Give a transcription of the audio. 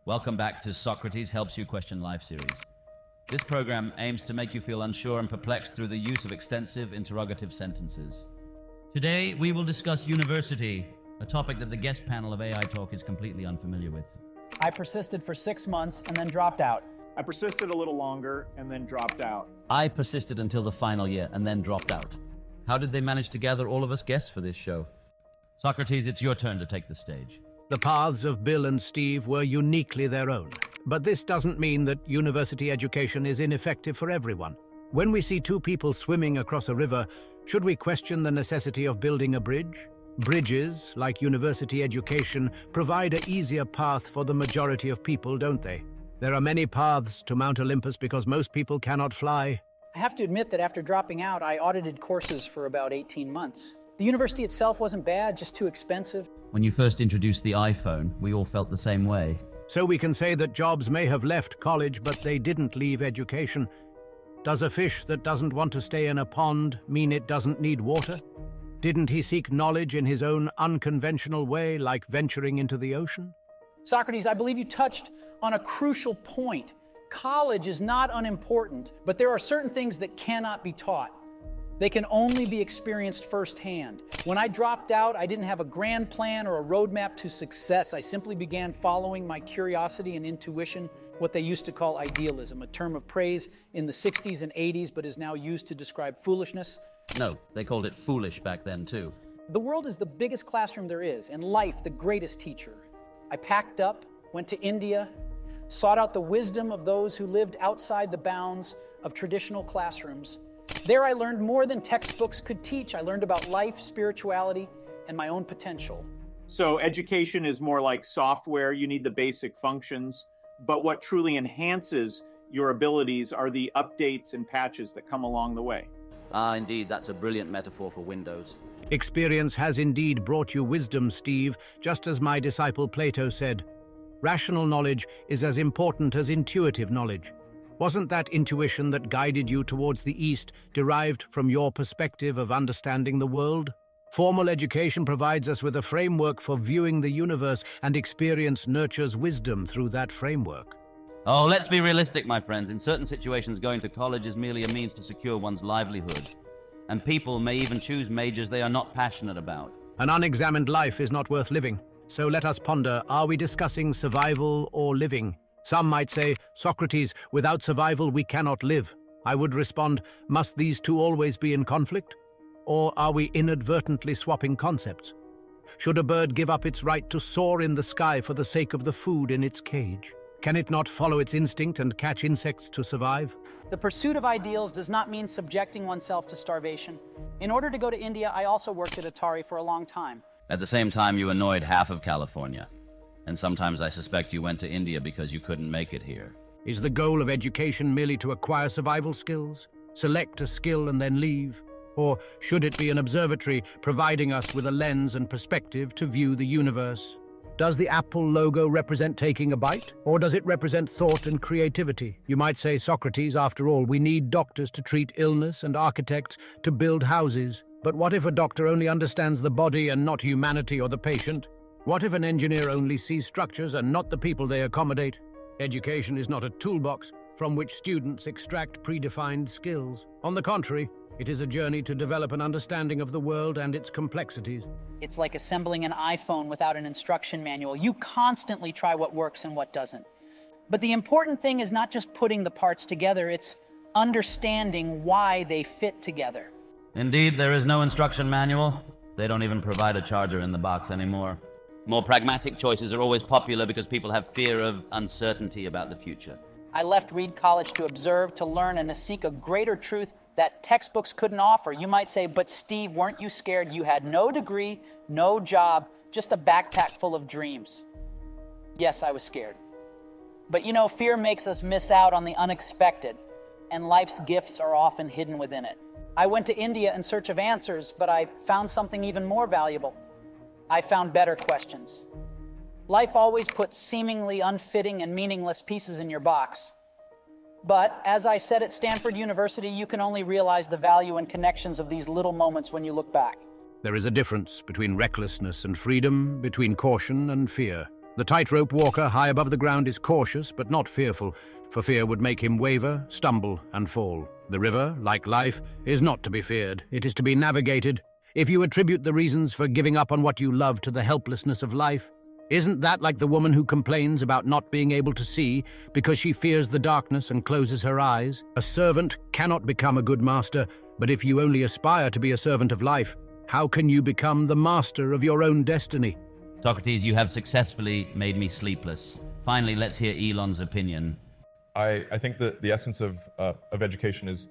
Welcome back to Socrates Helps You Question Life series. This program aims to make you feel unsure and perplexed through the use of extensive interrogative sentences. Today, we will discuss university, a topic that the guest panel of AI Talk is completely unfamiliar with. I persisted for 6 months and then dropped out. I persisted a little longer and then dropped out. I persisted until the final year and then dropped out. How did they manage to gather all of us guests for this show? Socrates, it's your turn to take the stage. The paths of Bill and Steve were uniquely their own. But this doesn't mean that university education is ineffective for everyone. When we see two people swimming across a river, should we question the necessity of building a bridge? Bridges, like university education, provide an easier path for the majority of people, don't they? There are many paths to Mount Olympus because most people cannot fly. I have to admit that after dropping out, I audited courses for about 18 months. The university itself wasn't bad, just too expensive. When you first introduced the iPhone, we all felt the same way. So we can say that Jobs may have left college, but they didn't leave education. Does a fish that doesn't want to stay in a pond mean it doesn't need water? Didn't he seek knowledge in his own unconventional way, like venturing into the ocean? Socrates, I believe you touched on a crucial point. College is not unimportant, but there are certain things that cannot be taught. They can only be experienced firsthand. When I dropped out, I didn't have a grand plan or a roadmap to success. I simply began following my curiosity and intuition, what they used to call idealism, a term of praise in the 60s and 80s, but is now used to describe foolishness. No, they called it foolish back then too. The world is the biggest classroom there is, and life the greatest teacher. I packed up, went to India, sought out the wisdom of those who lived outside the bounds of traditional classrooms. There I learned more than textbooks could teach. I learned about life, spirituality, and my own potential. So education is more like software. You need the basic functions, but what truly enhances your abilities are the updates and patches that come along the way. Ah, indeed, that's a brilliant metaphor for Windows. Experience has indeed brought you wisdom, Steve, just as my disciple Plato said. Rational knowledge is as important as intuitive knowledge. Wasn't that intuition that guided you towards the East derived from your perspective of understanding the world? Formal education provides us with a framework for viewing the universe, and experience nurtures wisdom through that framework. Oh, let's be realistic, my friends. In certain situations, going to college is merely a means to secure one's livelihood. And people may even choose majors they are not passionate about. An unexamined life is not worth living. So let us ponder, are we discussing survival or living? Some might say, Socrates, without survival we cannot live. I would respond, must these two always be in conflict? Or are we inadvertently swapping concepts? Should a bird give up its right to soar in the sky for the sake of the food in its cage? Can it not follow its instinct and catch insects to survive? The pursuit of ideals does not mean subjecting oneself to starvation. In order to go to India, I also worked at Atari for a long time. At the same time, you annoyed half of California. And sometimes I suspect you went to India because you couldn't make it here. Is the goal of education merely to acquire survival skills, select a skill and then leave? Or should it be an observatory providing us with a lens and perspective to view the universe? Does the Apple logo represent taking a bite, or does it represent thought and creativity? You might say, Socrates, after all, we need doctors to treat illness and architects to build houses. But what if a doctor only understands the body and not humanity or the patient? What if an engineer only sees structures and not the people they accommodate? Education is not a toolbox from which students extract predefined skills. On the contrary, it is a journey to develop an understanding of the world and its complexities. It's like assembling an iPhone without an instruction manual. You constantly try what works and what doesn't. But the important thing is not just putting the parts together, it's understanding why they fit together. Indeed, there is no instruction manual. They don't even provide a charger in the box anymore. More pragmatic choices are always popular because people have fear of uncertainty about the future. I left Reed College to observe, to learn, and to seek a greater truth that textbooks couldn't offer. You might say, but Steve, weren't you scared? You had no degree, no job, just a backpack full of dreams. Yes, I was scared. But you know, fear makes us miss out on the unexpected, and life's gifts are often hidden within it. I went to India in search of answers, but I found something even more valuable. I found better questions. Life always puts seemingly unfitting and meaningless pieces in your box. But, as I said at Stanford University, you can only realize the value and connections of these little moments when you look back. There is a difference between recklessness and freedom, between caution and fear. The tightrope walker high above the ground is cautious but not fearful, for fear would make him waver, stumble, and fall. The river, like life, is not to be feared. It is to be navigated. If you attribute the reasons for giving up on what you love to the helplessness of life, isn't that like the woman who complains about not being able to see because she fears the darkness and closes her eyes? A servant cannot become a good master, but if you only aspire to be a servant of life, how can you become the master of your own destiny? Socrates, you have successfully made me sleepless. Finally, let's hear Elon's opinion. I think that the essence of education is